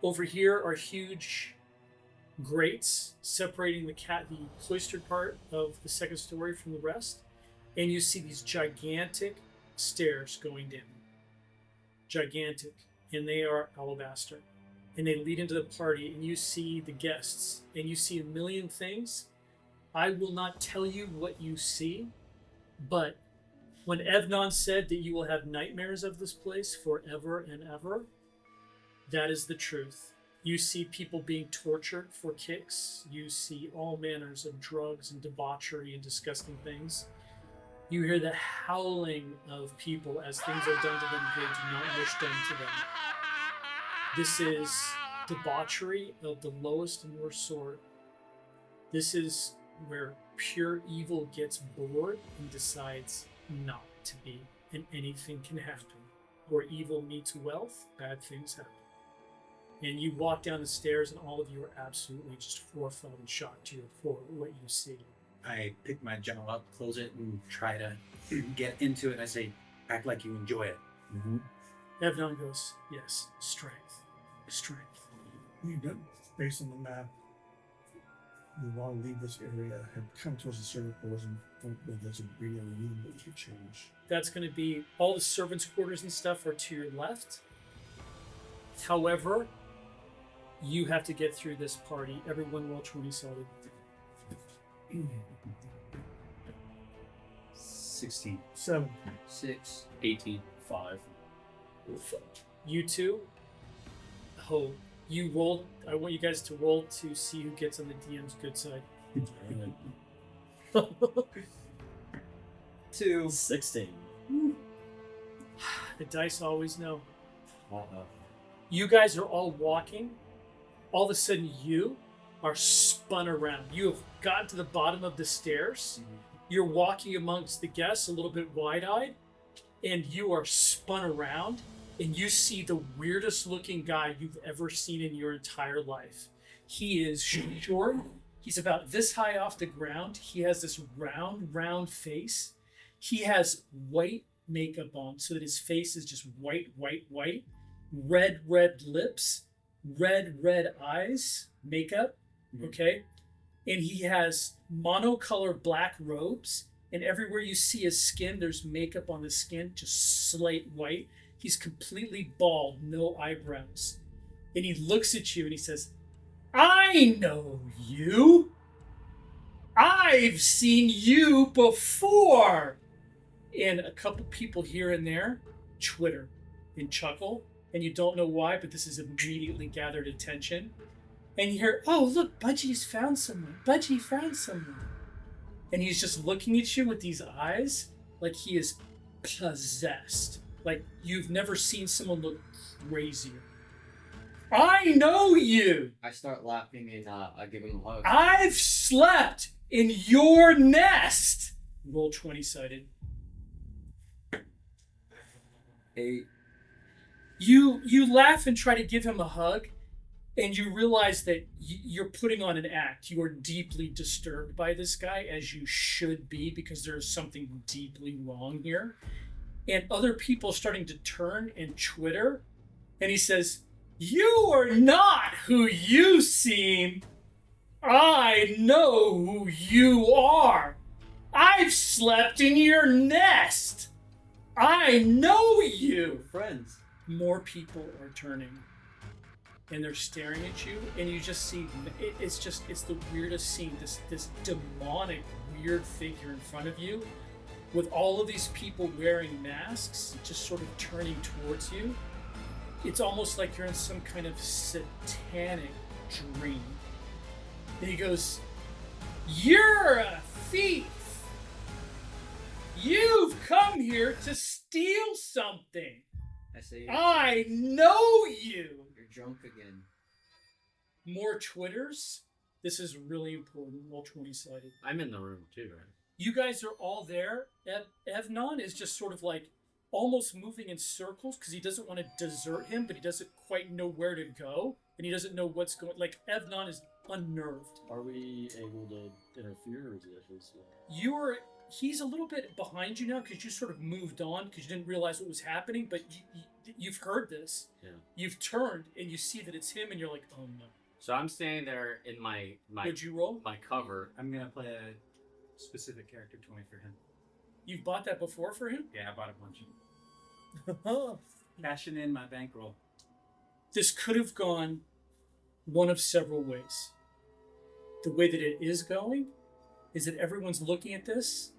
Over here are huge grates separating the cloistered part of the second story from the rest, and you see these gigantic stairs going down. Gigantic, and they are alabaster. And they lead into the party, and you see the guests, and you see a million things. I will not tell you what you see, but when Evnon said that you will have nightmares of this place forever and ever, that is the truth. You see people being tortured for kicks. You see all manners of drugs and debauchery and disgusting things. You hear the howling of people as things are done to them they do not wish done to them. This is debauchery of the lowest and worst sort. This is where pure evil gets bored and decides not to be, and anything can happen. Where evil meets wealth, bad things happen. And you walk down the stairs, and all of you are absolutely just horrified and shocked to your core at what you see. I pick my journal up, close it, and try to get into it. And I say, act like you enjoy it. Mm-hmm. Evnon goes, yes, strength. You know, based on the map, you want to leave this area, head come towards the servant quarters, and there's a really room that you change. That's going to be all the servants' quarters and stuff are to your left. However, you have to get through this party. Everyone roll 20-sided. 16. 7. 6. 18. 5. You two. Oh, you rolled. I want you guys to roll to see who gets on the DM's good side. 2. 16. The dice always know. Uh-oh. You guys are all walking. All of a sudden, you are spun around. You have gotten to the bottom of the stairs. You're walking amongst the guests a little bit wide-eyed, and you are spun around, and you see the weirdest looking guy you've ever seen in your entire life. He is short. He's about this high off the ground. He has this round face. He has white makeup on so that his face is just white. Red lips, red eyes, makeup, okay? And he has monocolor black robes, and everywhere you see his skin, there's makeup on the skin, just slate white. He's completely bald, no eyebrows. And he looks at you and he says, I know you. I've seen you before. And a couple people here and there twitter and chuckle, and you don't know why, but this has immediately gathered attention. And you hear, oh, look, Budgie's found someone. Budgie found someone. And he's just looking at you with these eyes like he is possessed. Like you've never seen someone look crazier. I know you. I start laughing and I give him a hug. I've slept in your nest. Roll 20-sided. 8. You laugh and try to give him a hug, and you realize that you're putting on an act. You are deeply disturbed by this guy, as you should be, because there is something deeply wrong here. And other people starting to turn and twitter, and he says, you are not who you seem. I know who you are. I've slept in your nest. I know you. Friends. More people are turning, and they're staring at you, and you just see it's the weirdest scene. This demonic weird figure in front of you, with all of these people wearing masks, just sort of turning towards you. It's almost like you're in some kind of satanic dream. And he goes, "You're a thief. You've come here to steal something. I say, I know you." you're drunk again. More twitters. This is really important. Roll 20-sided. I'm in the room too, right? You guys are all there. Evnon is just sort of like almost moving in circles because he doesn't want to desert him, but he doesn't quite know where to go, and he doesn't know what's going. Like Evnon is unnerved. Are we able to interfere, or is it his? He's a little bit behind you now because you sort of moved on because you didn't realize what was happening, but you've heard this. Yeah. You've turned and you see that it's him, and you're like, oh no. So I'm standing there in my Would you roll? my cover. I'm gonna play a specific character 20 for him. You've bought that before for him? Yeah, I bought a bunch. Cashing in my bankroll. This could have gone one of several ways. The way that it is going is that everyone's looking at this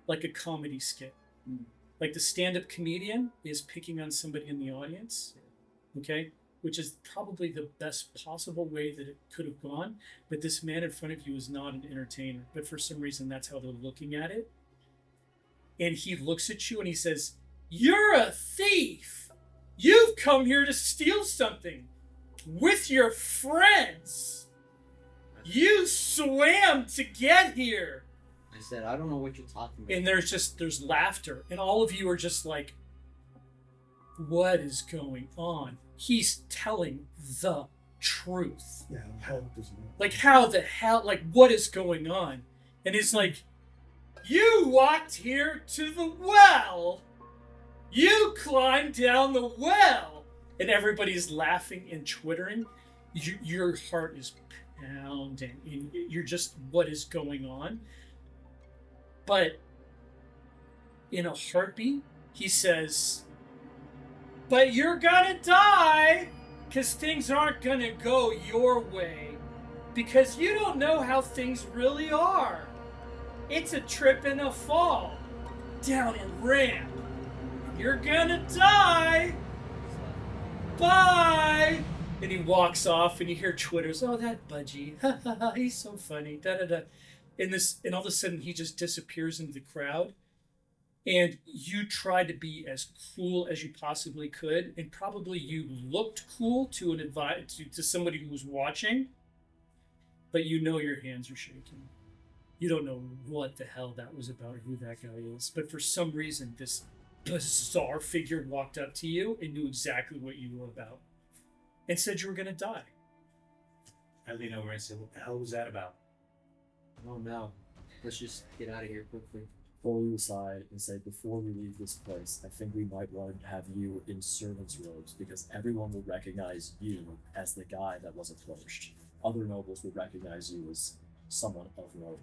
like a comedy skit. Like the stand-up comedian is picking on somebody in the audience, okay? Which is probably the best possible way that it could have gone. But this man in front of you is not an entertainer. But for some reason, that's how they're looking at it. and he looks at you and he says, "You're a thief. You've come here to steal something with your friends. You swam to get here." I said, I don't know what you're talking about. And there's laughter, and all of you are just like, what is going on? He's telling the truth. Yeah, hell doesn't know. Like, how the hell, like, what is going on? And it's like, you walked here to the well. You climbed down the well. And everybody's laughing and twittering. Your heart is pounding. And you're just, what is going on? But in a heartbeat, he says, "But you're gonna die, because things aren't gonna go your way, because you don't know how things really are. It's a trip and a fall down a ramp. You're gonna die. Bye." And he walks off, and you hear twitters, "Oh, that budgie, he's so funny, da da da." And all of a sudden, he just disappears into the crowd. And you tried to be as cool as you possibly could, and probably you looked cool to somebody who was watching, but you know your hands are shaking. You don't know what the hell that was about or who that guy is, but for some reason, this bizarre figure walked up to you and knew exactly what you were about, and said you were gonna die. I lean over and say, "What the hell was that about?" Oh no. Let's just get out of here quickly. Pull you aside and say, before we leave this place, I think we might want to have you in servant's robes, because everyone will recognize you as the guy that was approached. Other nobles will recognize you as someone of note.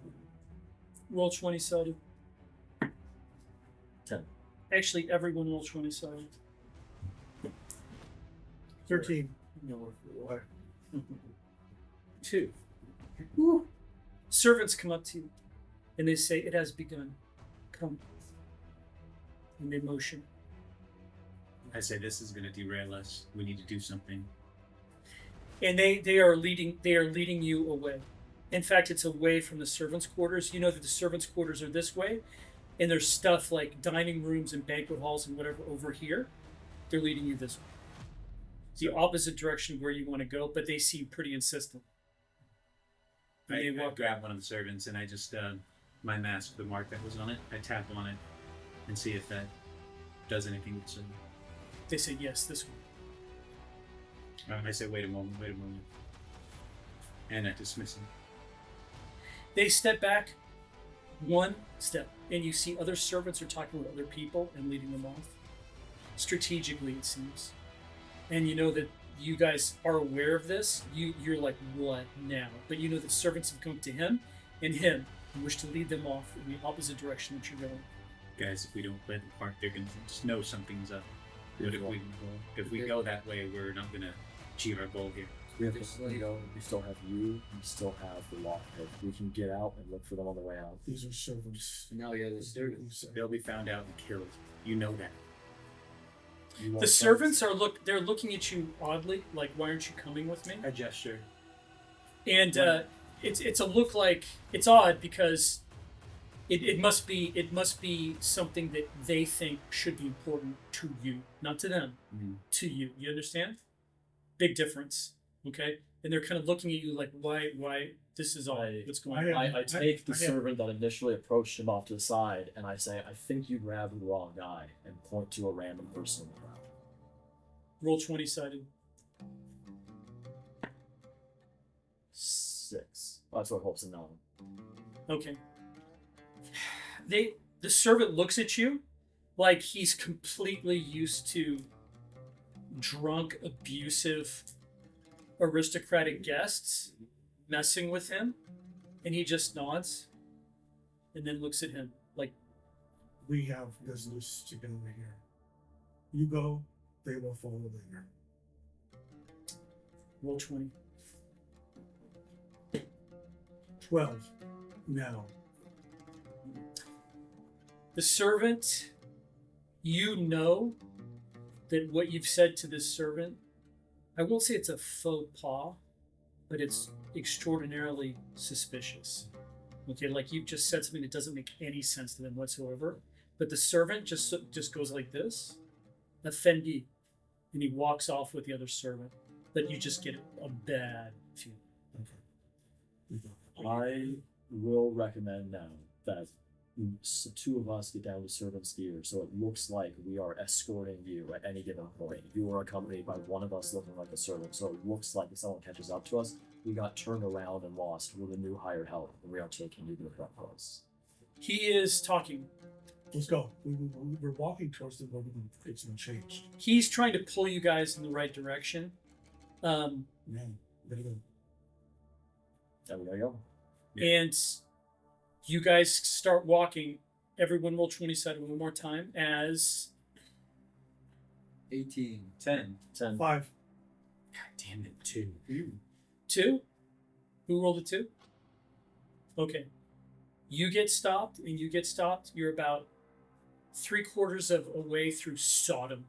Roll 20-sided. 10. Actually, everyone roll 20-sided. 13. No, What? 2. Woo. Servants come up to you, and they say, "It has begun. Come." And they motion. I say, "This is going to derail us. We need to do something." And they are leading you away. In fact, it's away from the servants' quarters. You know that the servants' quarters are this way, and there's stuff like dining rooms and banquet halls and whatever over here. They're leading you this way. The opposite direction of where you want to go, but they seem pretty insistent. And they I walk grab one of the servants and I just, my mask, the mark that was on it, I tap on it and see if that does anything. So They say, "Yes, this one." I say, wait a moment. And I dismiss him. They step back one step, and you see other servants are talking with other people and leading them off. Strategically, it seems. And you know that you guys are aware of this. You're like, what now? But you know that servants have come to him and wish to lead them off in the opposite direction that you're going. Guys, if we don't play the part, they're going to just know something's up. But if we go that way, we're not going to achieve our goal here. We have Just to like- go. We still have you. We still have the lockpick. We can get out and look for them on the way out. These are servants. No, yeah, the students. They'll be found out and killed. You know that. You want The guns? servants they're looking at you oddly, like, "Why aren't you coming with me?" I gesture. And it's a look like it's odd because it must be something that they think should be important to you, not to them, to you. You understand? Big difference. Okay, and they're kind of looking at you like, why? This is all. What's going on? I take the I have- servant that initially approached him off to the side, and I say, I think you grabbed the wrong guy, and point to a random person in the crowd. Roll 20-sided. 6. Oh, that's what helps a 9. Okay. The servant looks at you like he's completely used to drunk, abusive, aristocratic guests messing with him, and he just nods and then looks at him like, We have business to go over here. You go, they will follow later. roll 20. 12. Now. The servant, you know that what you've said to this servant, I won't say it's a faux pas, but it's extraordinarily suspicious. Okay, like you've just said something that doesn't make any sense to them whatsoever. but the servant just goes like this, Effendi, and he walks off with the other servant. But you just get a bad feeling. I will recommend now that two of us get down to servant's gear, so it looks like we are escorting you at any given point. You are accompanied by one of us looking like a servant, so it looks like if someone catches up to us, we got turned around and lost with a new hired help, and we are taking you to the front place. He is talking. Let's go. We're walking towards the room. It's been changed. He's trying to pull you guys in the right direction. Yeah, there we go. There we go. And you guys start walking. Everyone roll 20 sided one more time as 18. 10. 10. 5. God damn it, 2. 2. Who rolled a 2? Okay. You get stopped, and you get stopped. You're about 3/4 of a way through Sodom.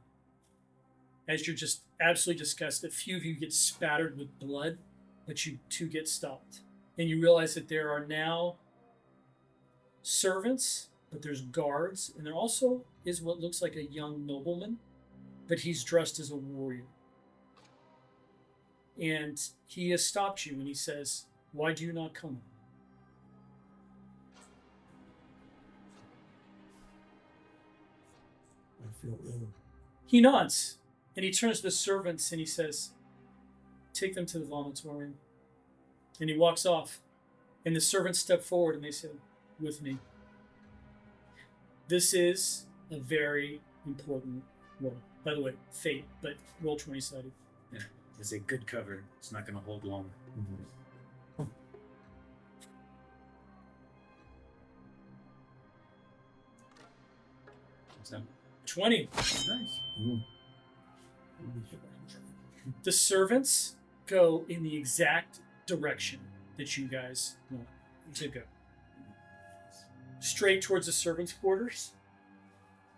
As you're just absolutely disgusted. A few of you get spattered with blood, but you two get stopped. And you realize that there are now servants, but there's guards, and there also is what looks like a young nobleman, but he's dressed as a warrior. And he has stopped you, and he says, "Why do you not come?" I feel ill. He nods, and he turns to the servants, and he says, "Take them to the vomitorium." And he walks off, and the servants step forward, and they say, "With me." This is a very important roll. By the way, fate, but roll 20 sided. Yeah, it's a good cover. It's not going to hold long. So, 20. nice. The servants go in the exact direction that you guys want to go. Straight towards the servants' quarters.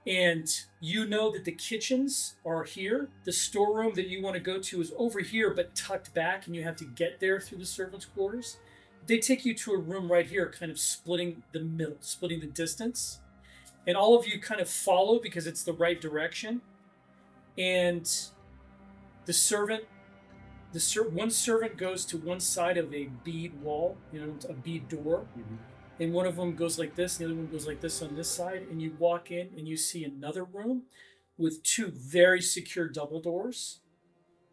And you know that the kitchens are here. The storeroom that you want to go to is over here, but tucked back, and you have to get there through the servants' quarters. They take you to a room right here, kind of splitting the middle, splitting the distance. And all of you kind of follow because it's the right direction. And the servant, one servant goes to one side of a bead wall, a bead door. And one of them goes like this, and the other one goes like this on this side. And you walk in, and you see another room with 2 very secure double doors.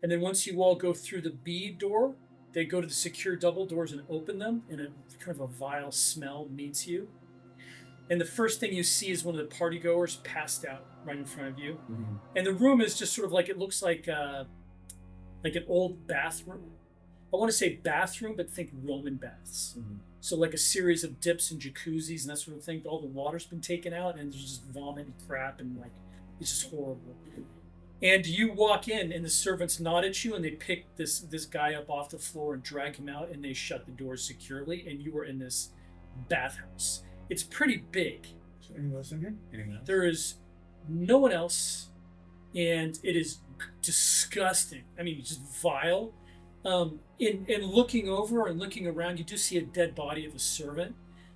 And then once you all go through the bead door, they go to the secure double doors and open them, and a kind of a vile smell meets you. And the first thing you see is one of the partygoers passed out right in front of you. And the room is just sort of like, it looks like an old bathroom. I want to say bathroom, but think Roman baths. So like a series of dips and jacuzzis and that sort of thing. All the water's been taken out, and there's just vomit and crap, and like it's just horrible. And you walk in, and the servants nod at you, and they pick this guy up off the floor and drag him out, and they shut the doors securely, and you are in this bathhouse. It's pretty big. Is there anyone else in here? Anyone else? There is no one else, and it is disgusting. I mean, just vile. In looking over and looking around, you do see a dead body of a servant,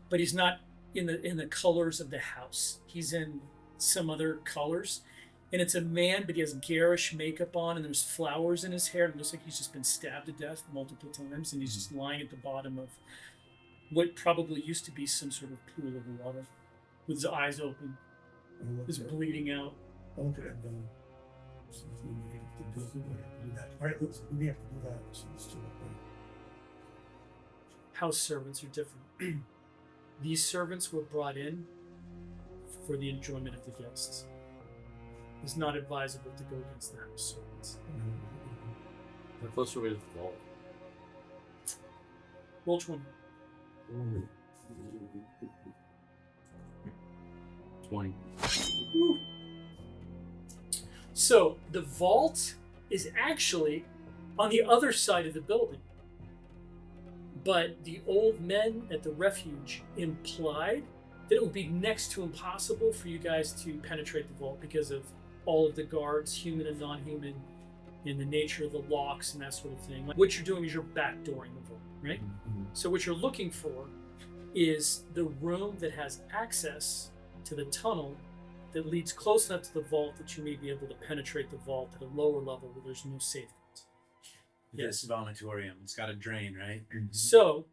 but he's not in the colors of the house. He's in some other colors, and it's a man, but he has garish makeup on, and there's flowers in his hair. It looks like he's just been stabbed to death multiple times, and he's just lying at the bottom of what probably used to be some sort of pool of water, with his eyes open, just bleeding out. I'll look at it and go, so we have to do that. All right, we have to do that. So let's do it. House servants are different. These servants were brought in for the enjoyment of the guests. It's not advisable to go against the house servants. How close are we to the vault? Roll 20. 20. So the vault is actually on the other side of the building. But the old men at the refuge implied that it would be next to impossible for you guys to penetrate the vault because of all of the guards, human and non-human, and the nature of the locks and that sort of thing. Like, what you're doing is you're backdooring the vault, right? So what you're looking for is the room that has access to the tunnel that leads close enough to the vault that you may be able to penetrate the vault at a lower level where there's no safeguards. This vomitorium, it's got a drain, right? So,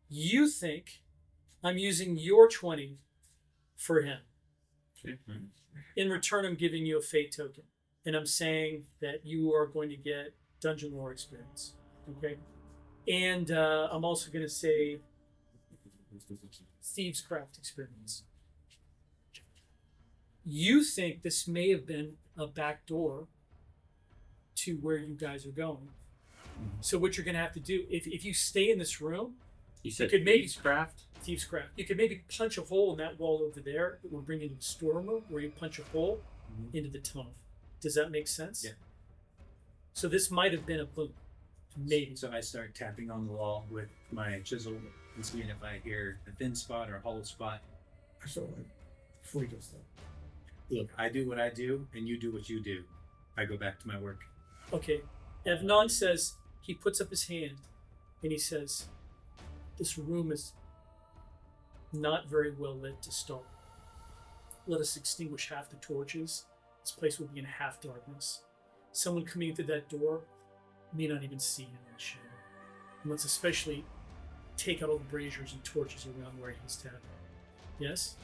you think I'm using your 20 for him. In return, I'm giving you a fate token. And I'm saying that you are going to get dungeon lore experience. Okay? And I'm also going to say Thieves Craft experience. You think this may have been a back door to where you guys are going. So what you're going to have to do, if you stay in this room, You said could maybe- Thieves Craft? Thieves Craft, you could maybe punch a hole in that wall over there that will bring you to the storeroom where you punch a hole into the tunnel. Does that make sense? Yeah. So this might have been a boom. Maybe. So I start tapping on the wall with my chisel and seeing if I hear a thin spot or a hollow spot. So like, before he does that, Look, I do what I do, and you do what you do. I go back to my work. Okay. Evnon says, he puts up his hand and he says, this room is not very well lit to start. Let us extinguish half the torches. This place will be in half darkness. Someone coming into that door may not even see him in the shadow. And let's especially take out all the braziers and torches around where he's tapping. Yes?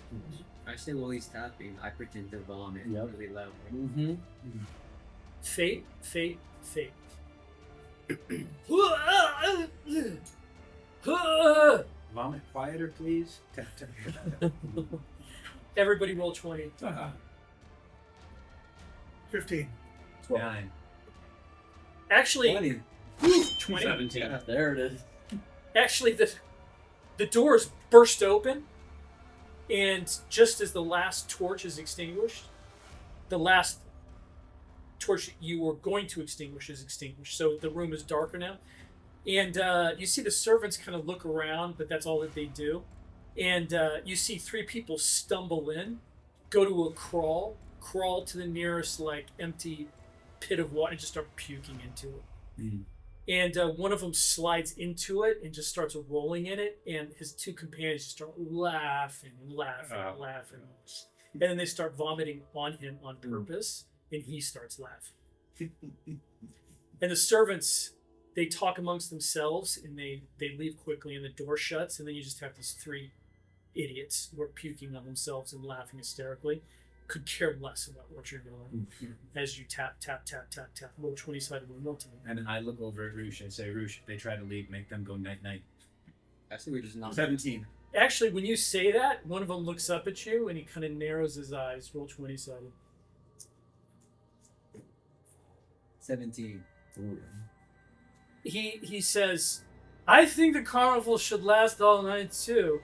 I say while he's tapping, I pretend to vomit Yep. really loud. Mm-hmm. Fate, fate, fate. Vomit quieter, please. Tap, tap, tap. Everybody roll 20. 15. 9. Actually, 20. 17. There it is. Actually, the doors burst open, and just as the last torch is extinguished, the last torch that you were going to extinguish is extinguished. So the room is darker now. And you see the servants kind of look around, but that's all that they do. And you see 3 people stumble in, go to a crawl to the nearest like empty pit of water and just start puking into it. And one of them slides into it and just starts rolling in it, and his 2 companions just start laughing and laughing and laughing. And then they start vomiting on him on purpose, and he starts laughing. And the servants, they talk amongst themselves, and they leave quickly, and the door shuts, and then you just have these 3 idiots who are puking on themselves and laughing hysterically. Could care less about what you're doing as you tap, tap, tap, tap, tap. Roll 20-sided multiple. And I look over at Roosh and say, Roosh, if they try to leave, make them go night-night. I say we just not. 17. Actually, when you say that, one of them looks up at you and he kind of narrows his eyes. Roll 20-sided. 17. He says, I think the carnival should last all night too.